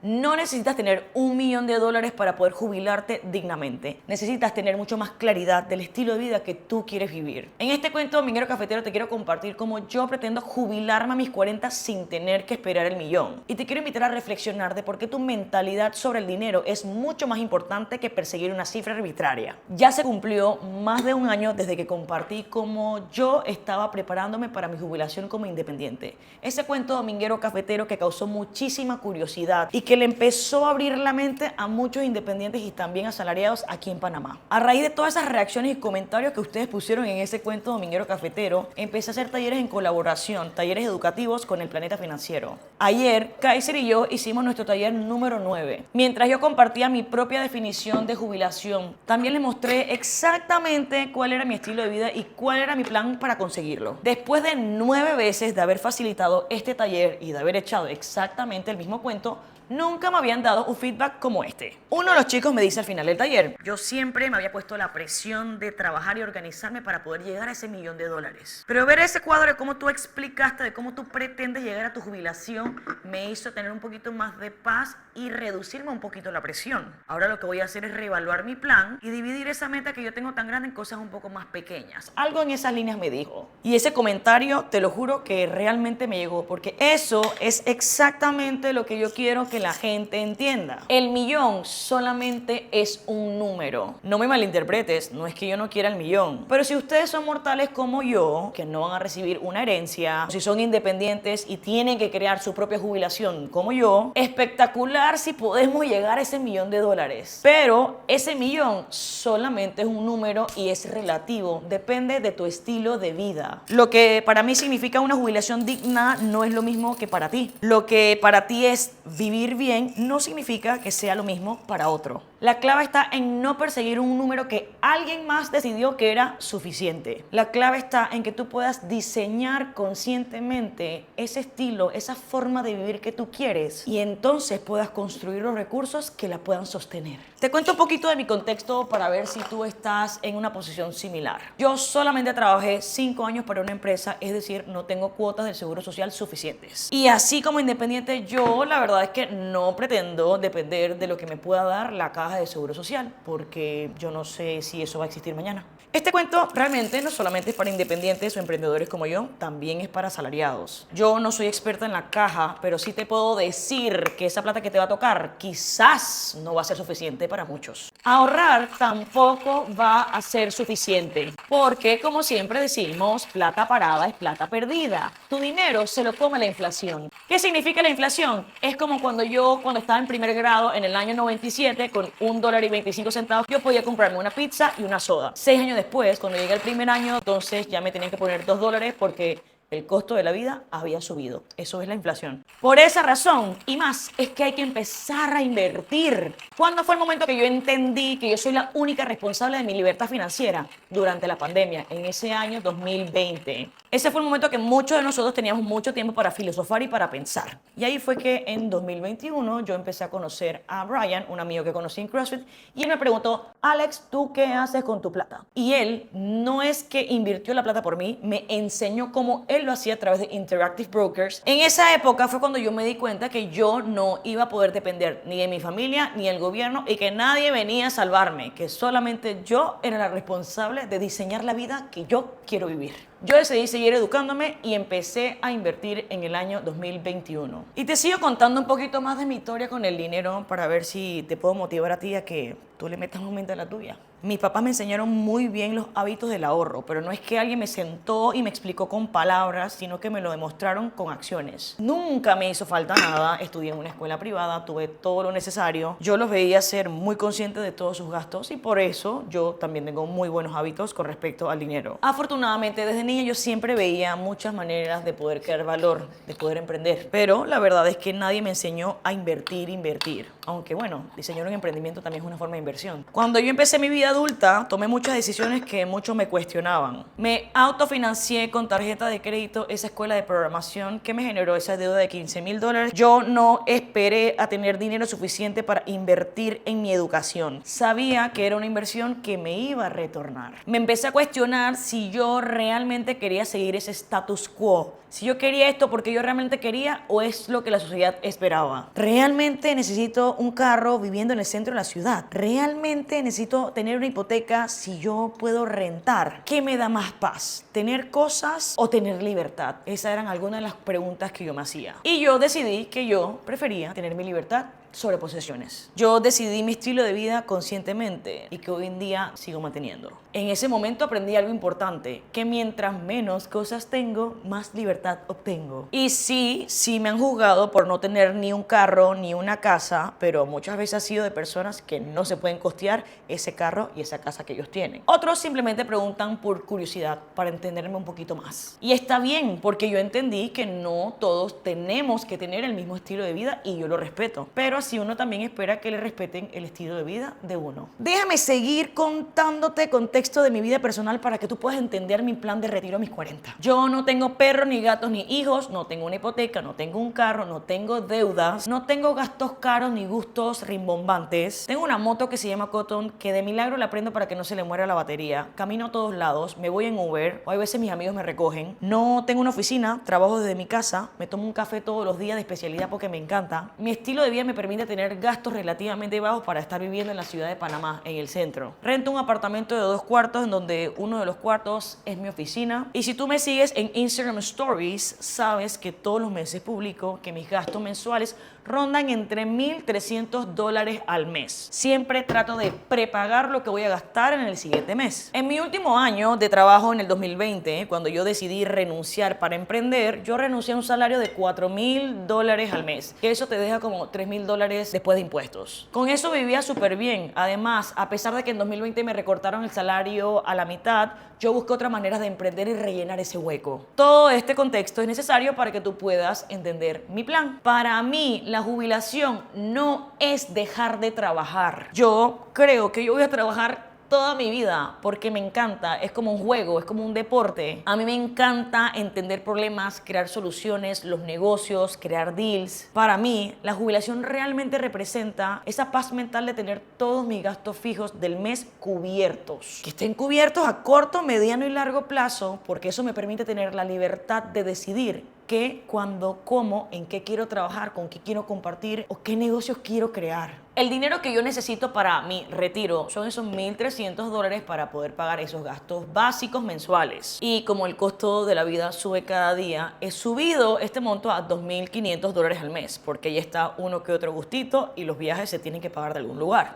No necesitas tener $1.000.000 para poder jubilarte dignamente. Necesitas tener mucho más claridad del estilo de vida que tú quieres vivir. En este cuento dominguero cafetero te quiero compartir cómo yo pretendo jubilarme a mis 40 sin tener que esperar el millón. Y te quiero invitar a reflexionar de por qué tu mentalidad sobre el dinero es mucho más importante que perseguir una cifra arbitraria. Ya se cumplió más de un año desde que compartí cómo yo estaba preparándome para mi jubilación como independiente. Ese cuento dominguero cafetero que causó muchísima curiosidad y que le empezó a abrir la mente a muchos independientes y también asalariados aquí en Panamá. A raíz de todas esas reacciones y comentarios que ustedes pusieron en ese cuento dominguero cafetero, empecé a hacer talleres en colaboración, talleres educativos con el Planeta Financiero. Ayer, Kaiser y yo hicimos nuestro taller número 9. Mientras yo compartía mi propia definición de jubilación, también les mostré exactamente cuál era mi estilo de vida y cuál era mi plan para conseguirlo. Después de 9 veces de haber facilitado este taller y de haber echado exactamente el mismo cuento, nunca me habían dado un feedback como este. Uno de los chicos me dice al final del taller: yo siempre me había puesto la presión de trabajar y organizarme para poder llegar a ese $1.000.000. Pero ver ese cuadro de cómo tú explicaste, de cómo tú pretendes llegar a tu jubilación, me hizo tener un poquito más de paz y reducirme un poquito la presión. Ahora lo que voy a hacer es reevaluar mi plan y dividir esa meta que yo tengo tan grande en cosas un poco más pequeñas. Algo en esas líneas me dijo. Y ese comentario, te lo juro que realmente me llegó, porque eso es exactamente lo que yo quiero que la gente entienda. El millón solamente es un número. No me malinterpretes, no es que yo no quiera el millón. Pero si ustedes son mortales como yo, que no van a recibir una herencia, si son independientes y tienen que crear su propia jubilación como yo, espectacular si podemos llegar a ese $1.000.000. Pero ese millón solamente es un número y es relativo. Depende de tu estilo de vida. Lo que para mí significa una jubilación digna no es lo mismo que para ti. Lo que para ti es vivir bien no significa que sea lo mismo para otro. La clave está en no perseguir un número que alguien más decidió que era suficiente. La clave está en que tú puedas diseñar conscientemente ese estilo, esa forma de vivir que tú quieres, y entonces puedas construir los recursos que la puedan sostener. Te cuento un poquito de mi contexto para ver si tú estás en una posición similar. Yo solamente trabajé 5 años para una empresa, es decir, no tengo cuotas del seguro social suficientes. Y así como independiente, yo la verdad es que no pretendo depender de lo que me pueda dar la caja de seguro social, porque yo no sé si eso va a existir mañana. Este cuento realmente no solamente es para independientes o emprendedores como yo, también es para asalariados. Yo no soy experta en la caja, pero sí te puedo decir que esa plata que te va a tocar quizás no va a ser suficiente para muchos. Ahorrar tampoco va a ser suficiente, porque como siempre decimos, plata parada es plata perdida. Tu dinero se lo come la inflación. ¿Qué significa la inflación? Es como cuando estaba en primer grado en el año 97, con $1.25, yo podía comprarme una pizza y una soda. 6 años después, cuando llegué al primer año, entonces ya me tenían que poner $2 porque el costo de la vida había subido. Eso es la inflación. Por esa razón y más es que hay que empezar a invertir. ¿Cuándo fue el momento que yo entendí que yo soy la única responsable de mi libertad financiera? Durante la pandemia, en ese año 2020. Ese fue el momento que muchos de nosotros teníamos mucho tiempo para filosofar y para pensar. Y ahí fue que en 2021 yo empecé a conocer a Brian, un amigo que conocí en CrossFit, y él me preguntó: Alex, ¿tú qué haces con tu plata? Y él no es que invirtió la plata por mí, me enseñó cómo él lo hacía a través de Interactive Brokers. En esa época fue cuando yo me di cuenta que yo no iba a poder depender ni de mi familia ni del gobierno, y que nadie venía a salvarme, que solamente yo era la responsable de diseñar la vida que yo quiero vivir. Yo decidí seguir educándome y empecé a invertir en el año 2021. Y te sigo contando un poquito más de mi historia con el dinero para ver si te puedo motivar a ti a que tú le metas un mente a la tuya. Mis papás me enseñaron muy bien los hábitos del ahorro, pero no es que alguien me sentó y me explicó con palabras, sino que me lo demostraron con acciones. Nunca me hizo falta nada, estudié en una escuela privada, tuve todo lo necesario. Yo los veía ser muy conscientes de todos sus gastos y por eso yo también tengo muy buenos hábitos con respecto al dinero. Afortunadamente, desde niña yo siempre veía muchas maneras de poder crear valor, de poder emprender, pero la verdad es que nadie me enseñó a invertir. Aunque bueno, diseñar un emprendimiento también es una forma de inversión. Cuando yo empecé mi vida adulta, tomé muchas decisiones que muchos me cuestionaban. Me autofinancié con tarjeta de crédito esa escuela de programación que me generó esa deuda de $15,000. Yo no esperé a tener dinero suficiente para invertir en mi educación. Sabía que era una inversión que me iba a retornar. Me empecé a cuestionar si yo realmente quería seguir ese status quo, Si yo quería esto porque yo realmente quería o es lo que la sociedad esperaba. ¿Realmente necesito un carro viviendo en el centro de la ciudad? ¿Realmente necesito tener una hipoteca si yo puedo rentar? ¿Qué me da más paz? ¿Tener cosas o tener libertad? Esas eran algunas de las preguntas que yo me hacía. Y yo decidí que yo prefería tener mi libertad sobre posesiones. Yo decidí mi estilo de vida conscientemente y que hoy en día sigo manteniendo. En ese momento aprendí algo importante, que mientras menos cosas tengo, más libertad obtengo. Y sí me han juzgado por no tener ni un carro ni una casa, pero muchas veces ha sido de personas que no se pueden costear ese carro y esa casa que ellos tienen. Otros simplemente preguntan por curiosidad, para entenderme un poquito más. Y está bien, porque yo entendí que no todos tenemos que tener el mismo estilo de vida y yo lo respeto. Pero así uno también espera que le respeten el estilo de vida de uno. Déjame seguir contándote contexto de mi vida personal para que tú puedas entender mi plan de retiro a mis 40. Yo no tengo perros, ni gatos, ni hijos, no tengo una hipoteca, no tengo un carro, no tengo deudas, no tengo gastos caros ni gustos rimbombantes. Tengo una moto que se llama Cotton, que de milagro la prendo para que no se le muera la batería. Camino a todos lados, me voy en Uber, o hay veces mis amigos me recogen. No tengo una oficina, trabajo desde mi casa, me tomo un café todos los días de especialidad porque me encanta. Mi estilo de vida me permite tener gastos relativamente bajos para estar viviendo en la ciudad de Panamá, en el centro. Rento un apartamento de 2 cuartos en donde uno de los cuartos es mi oficina. Y si tú me sigues en Instagram Stories, sabes que todos los meses publico que mis gastos mensuales rondan entre $1,300 al mes. Siempre trato de prepagar lo que voy a gastar en el siguiente mes. En mi último año de trabajo en el 2020, cuando yo decidí renunciar para emprender, yo renuncié a un salario de $4,000 al mes, que eso te deja como $3,000 después de impuestos. Con eso vivía súper bien. Además, a pesar de que en 2020 me recortaron el salario a la mitad, yo busqué otras maneras de emprender y rellenar ese hueco. Todo este contexto es necesario para que tú puedas entender mi plan. Para mí, la jubilación no es dejar de trabajar. Yo creo que yo voy a trabajar toda mi vida porque me encanta, es como un juego, es como un deporte. A mí me encanta entender problemas, crear soluciones, los negocios, crear deals. Para mí, la jubilación realmente representa esa paz mental de tener todos mis gastos fijos del mes cubiertos. Que estén cubiertos a corto, mediano y largo plazo, porque eso me permite tener la libertad de decidir qué, cuándo, cómo, en qué quiero trabajar, con qué quiero compartir o qué negocios quiero crear. El dinero que yo necesito para mi retiro son esos $1,300 para poder pagar esos gastos básicos mensuales. Y como el costo de la vida sube cada día, he subido este monto a $2,500 al mes, porque ya está uno que otro gustito y los viajes se tienen que pagar de algún lugar.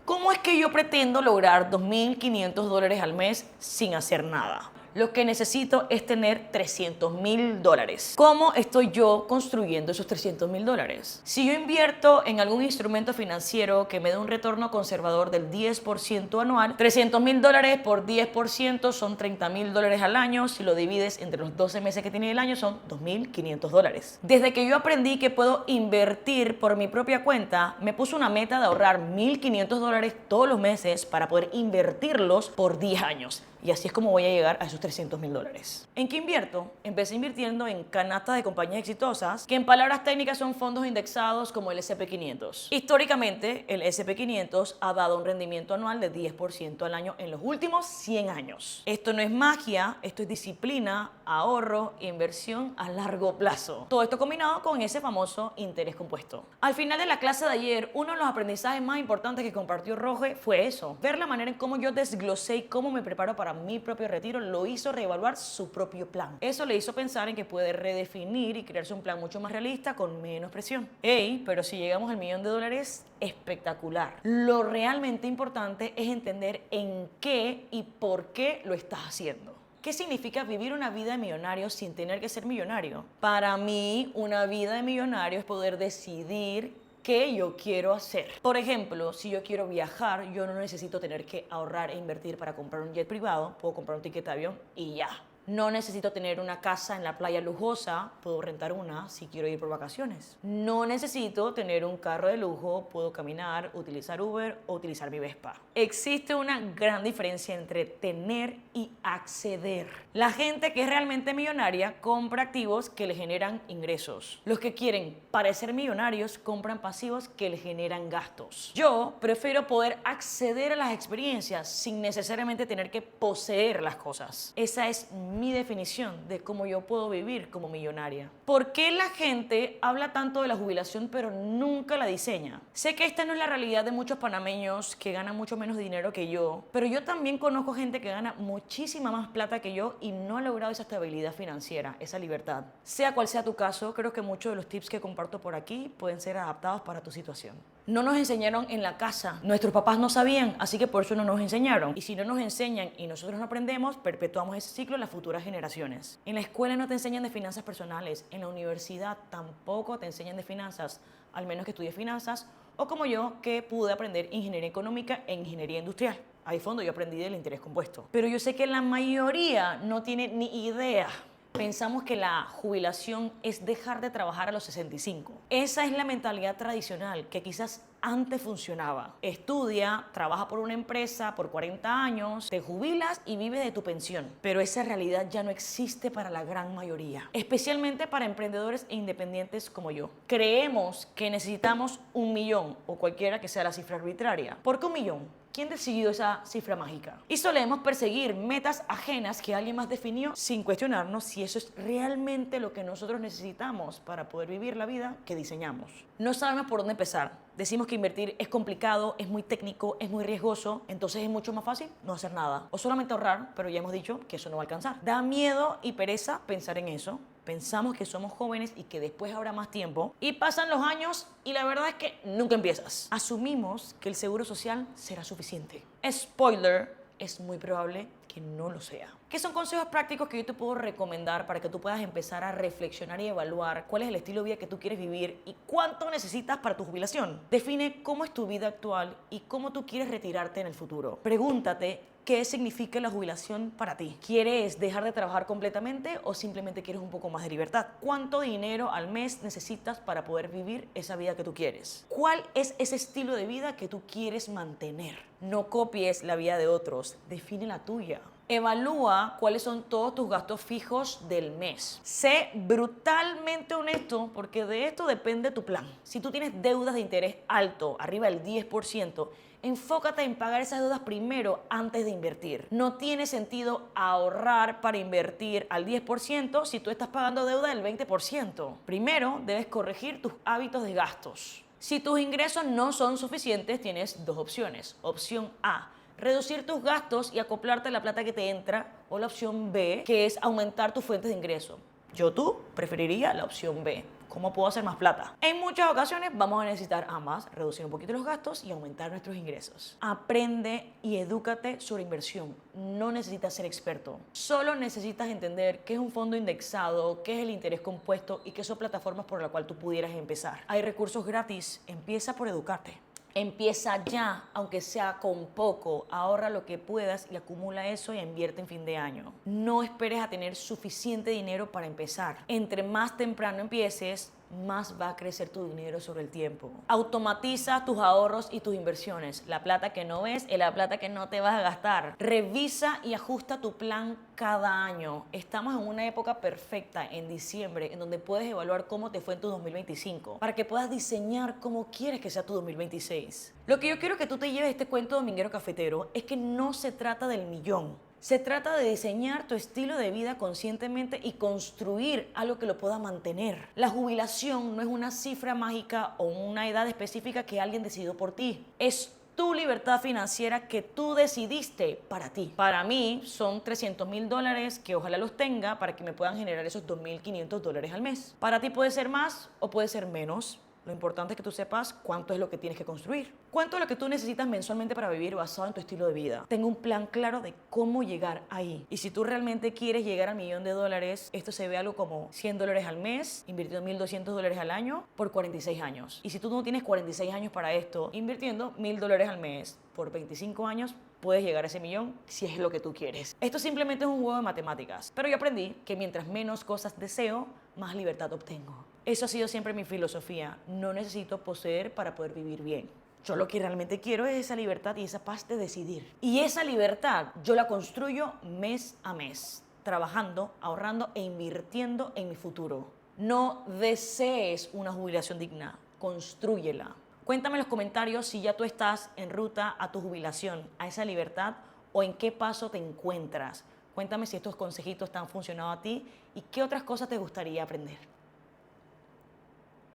¿Cómo es que yo pretendo lograr $2,500 al mes sin hacer nada? Lo que necesito es tener $300,000. ¿Cómo estoy yo construyendo esos $300,000? Si yo invierto en algún instrumento financiero que me dé un retorno conservador del 10% anual, $300,000 por 10% son $30,000 al año. Si lo divides entre los 12 meses que tiene el año, son $2,500. Desde que yo aprendí que puedo invertir por mi propia cuenta, me puse una meta de ahorrar $1,500 todos los meses para poder invertirlos por 10 años. Y así es como voy a llegar a esos $300,000. ¿En qué invierto? Empecé invirtiendo en canastas de compañías exitosas, que en palabras técnicas son fondos indexados como el S&P 500. Históricamente, el S&P 500 ha dado un rendimiento anual de 10% al año en los últimos 100 años. Esto no es magia, esto es disciplina, ahorro e inversión a largo plazo. Todo esto combinado con ese famoso interés compuesto. Al final de la clase de ayer, uno de los aprendizajes más importantes que compartió Roge fue eso. Ver la manera en cómo yo desglosé y cómo me preparo para mi propio retiro lo hizo reevaluar su propio plan. Eso le hizo pensar en que puede redefinir y crearse un plan mucho más realista con menos presión. Pero si llegamos al $1,000,000, espectacular. Lo realmente importante es entender en qué y por qué lo estás haciendo. ¿Qué significa vivir una vida de millonario sin tener que ser millonario? Para mí, una vida de millonario es poder decidir qué yo quiero hacer. Por ejemplo, si yo quiero viajar, yo no necesito tener que ahorrar e invertir para comprar un jet privado. Puedo comprar un ticket de avión y ya. No necesito tener una casa en la playa lujosa, puedo rentar una si quiero ir por vacaciones. No necesito tener un carro de lujo, puedo caminar, utilizar Uber o utilizar mi Vespa. Existe una gran diferencia entre tener y acceder. La gente que es realmente millonaria compra activos que le generan ingresos. Los que quieren parecer millonarios compran pasivos que le generan gastos. Yo prefiero poder acceder a las experiencias sin necesariamente tener que poseer las cosas. Esa es mi definición de cómo yo puedo vivir como millonaria. ¿Por qué la gente habla tanto de la jubilación pero nunca la diseña? Sé que esta no es la realidad de muchos panameños que ganan mucho menos dinero que yo, pero yo también conozco gente que gana muchísima más plata que yo y no ha logrado esa estabilidad financiera, esa libertad. Sea cual sea tu caso, creo que muchos de los tips que comparto por aquí pueden ser adaptados para tu situación. No nos enseñaron en la casa, nuestros papás no sabían, así que por eso no nos enseñaron. Y si no nos enseñan y nosotros no aprendemos, perpetuamos ese ciclo en las futuras generaciones. En la escuela no te enseñan de finanzas personales, en la universidad tampoco te enseñan de finanzas, al menos que estudies finanzas, o como yo, que pude aprender ingeniería económica e ingeniería industrial. Ahí fondo yo aprendí del interés compuesto. Pero yo sé que la mayoría no tiene ni idea. Pensamos que la jubilación es dejar de trabajar a los 65. Esa es la mentalidad tradicional que quizás antes funcionaba. Estudia, trabaja por una empresa por 40 años, te jubilas y vives de tu pensión. Pero esa realidad ya no existe para la gran mayoría, especialmente para emprendedores e independientes como yo. Creemos que necesitamos 1.000.000 o cualquiera que sea la cifra arbitraria. ¿Por qué 1.000.000? ¿Quién decidió esa cifra mágica? Y solemos perseguir metas ajenas que alguien más definió sin cuestionarnos si eso es realmente lo que nosotros necesitamos para poder vivir la vida que diseñamos. No sabemos por dónde empezar. Decimos que invertir es complicado, es muy técnico, es muy riesgoso, entonces es mucho más fácil no hacer nada. O solamente ahorrar, pero ya hemos dicho que eso no va a alcanzar. Da miedo y pereza pensar en eso. Pensamos que somos jóvenes y que después habrá más tiempo. Y pasan los años y la verdad es que nunca empiezas. Asumimos que el seguro social será suficiente. Spoiler, es muy probable que no lo sea. ¿Qué son consejos prácticos que yo te puedo recomendar para que tú puedas empezar a reflexionar y evaluar cuál es el estilo de vida que tú quieres vivir y cuánto necesitas para tu jubilación? Define cómo es tu vida actual y cómo tú quieres retirarte en el futuro. Pregúntate qué significa la jubilación para ti. ¿Quieres dejar de trabajar completamente o simplemente quieres un poco más de libertad? ¿Cuánto dinero al mes necesitas para poder vivir esa vida que tú quieres? ¿Cuál es ese estilo de vida que tú quieres mantener? No copies la vida de otros, define la tuya. Evalúa cuáles son todos tus gastos fijos del mes. Sé brutalmente honesto porque de esto depende tu plan. Si tú tienes deudas de interés alto, arriba del 10%, enfócate en pagar esas deudas primero antes de invertir. No tiene sentido ahorrar para invertir al 10% si tú estás pagando deuda del 20%. Primero debes corregir tus hábitos de gastos. Si tus ingresos no son suficientes, tienes dos opciones. Opción A: reducir tus gastos y acoplarte a la plata que te entra, o la opción B, que es aumentar tus fuentes de ingreso. Tú preferiría la opción B. ¿Cómo puedo hacer más plata? En muchas ocasiones vamos a necesitar ambas, reducir un poquito los gastos y aumentar nuestros ingresos. Aprende y edúcate sobre inversión. No necesitas ser experto. Solo necesitas entender qué es un fondo indexado, qué es el interés compuesto y qué son plataformas por las cuales tú pudieras empezar. Hay recursos gratis. Empieza por educarte. Empieza ya, aunque sea con poco, ahorra lo que puedas y acumula eso y invierte en fin de año. No esperes a tener suficiente dinero para empezar. Entre más temprano empieces, más va a crecer tu dinero sobre el tiempo. Automatiza tus ahorros y tus inversiones. La plata que no ves es la plata que no te vas a gastar. Revisa y ajusta tu plan cada año. Estamos en una época perfecta, en diciembre, en donde puedes evaluar cómo te fue en tu 2025, para que puedas diseñar cómo quieres que sea tu 2026. Lo que yo quiero que tú te lleves de este cuento dominguero cafetero es que no se trata del millón. Se trata de diseñar tu estilo de vida conscientemente y construir algo que lo pueda mantener. La jubilación no es una cifra mágica o una edad específica que alguien decidió por ti. Es tu libertad financiera que tú decidiste para ti. Para mí son $300,000 que ojalá los tenga para que me puedan generar esos $2,500 al mes. Para ti puede ser más o puede ser menos. Lo importante es que tú sepas cuánto es lo que tienes que construir. Cuánto es lo que tú necesitas mensualmente para vivir basado en tu estilo de vida. Tengo un plan claro de cómo llegar ahí. Y si tú realmente quieres llegar al $1.000.000, esto se ve algo como $100 al mes, invirtiendo $1.200 al año por 46 años. Y si tú no tienes 46 años para esto, invirtiendo $1.000 al mes por 25 años, puedes llegar a ese millón si es lo que tú quieres. Esto simplemente es un juego de matemáticas. Pero yo aprendí que mientras menos cosas deseo, más libertad obtengo. Eso ha sido siempre mi filosofía. No necesito poseer para poder vivir bien. Yo lo que realmente quiero es esa libertad y esa paz de decidir. Y esa libertad yo la construyo mes a mes, trabajando, ahorrando e invirtiendo en mi futuro. No desees una jubilación digna, constrúyela. Cuéntame en los comentarios si ya tú estás en ruta a tu jubilación, a esa libertad, o en qué paso te encuentras. Cuéntame si estos consejitos te han funcionado a ti y qué otras cosas te gustaría aprender.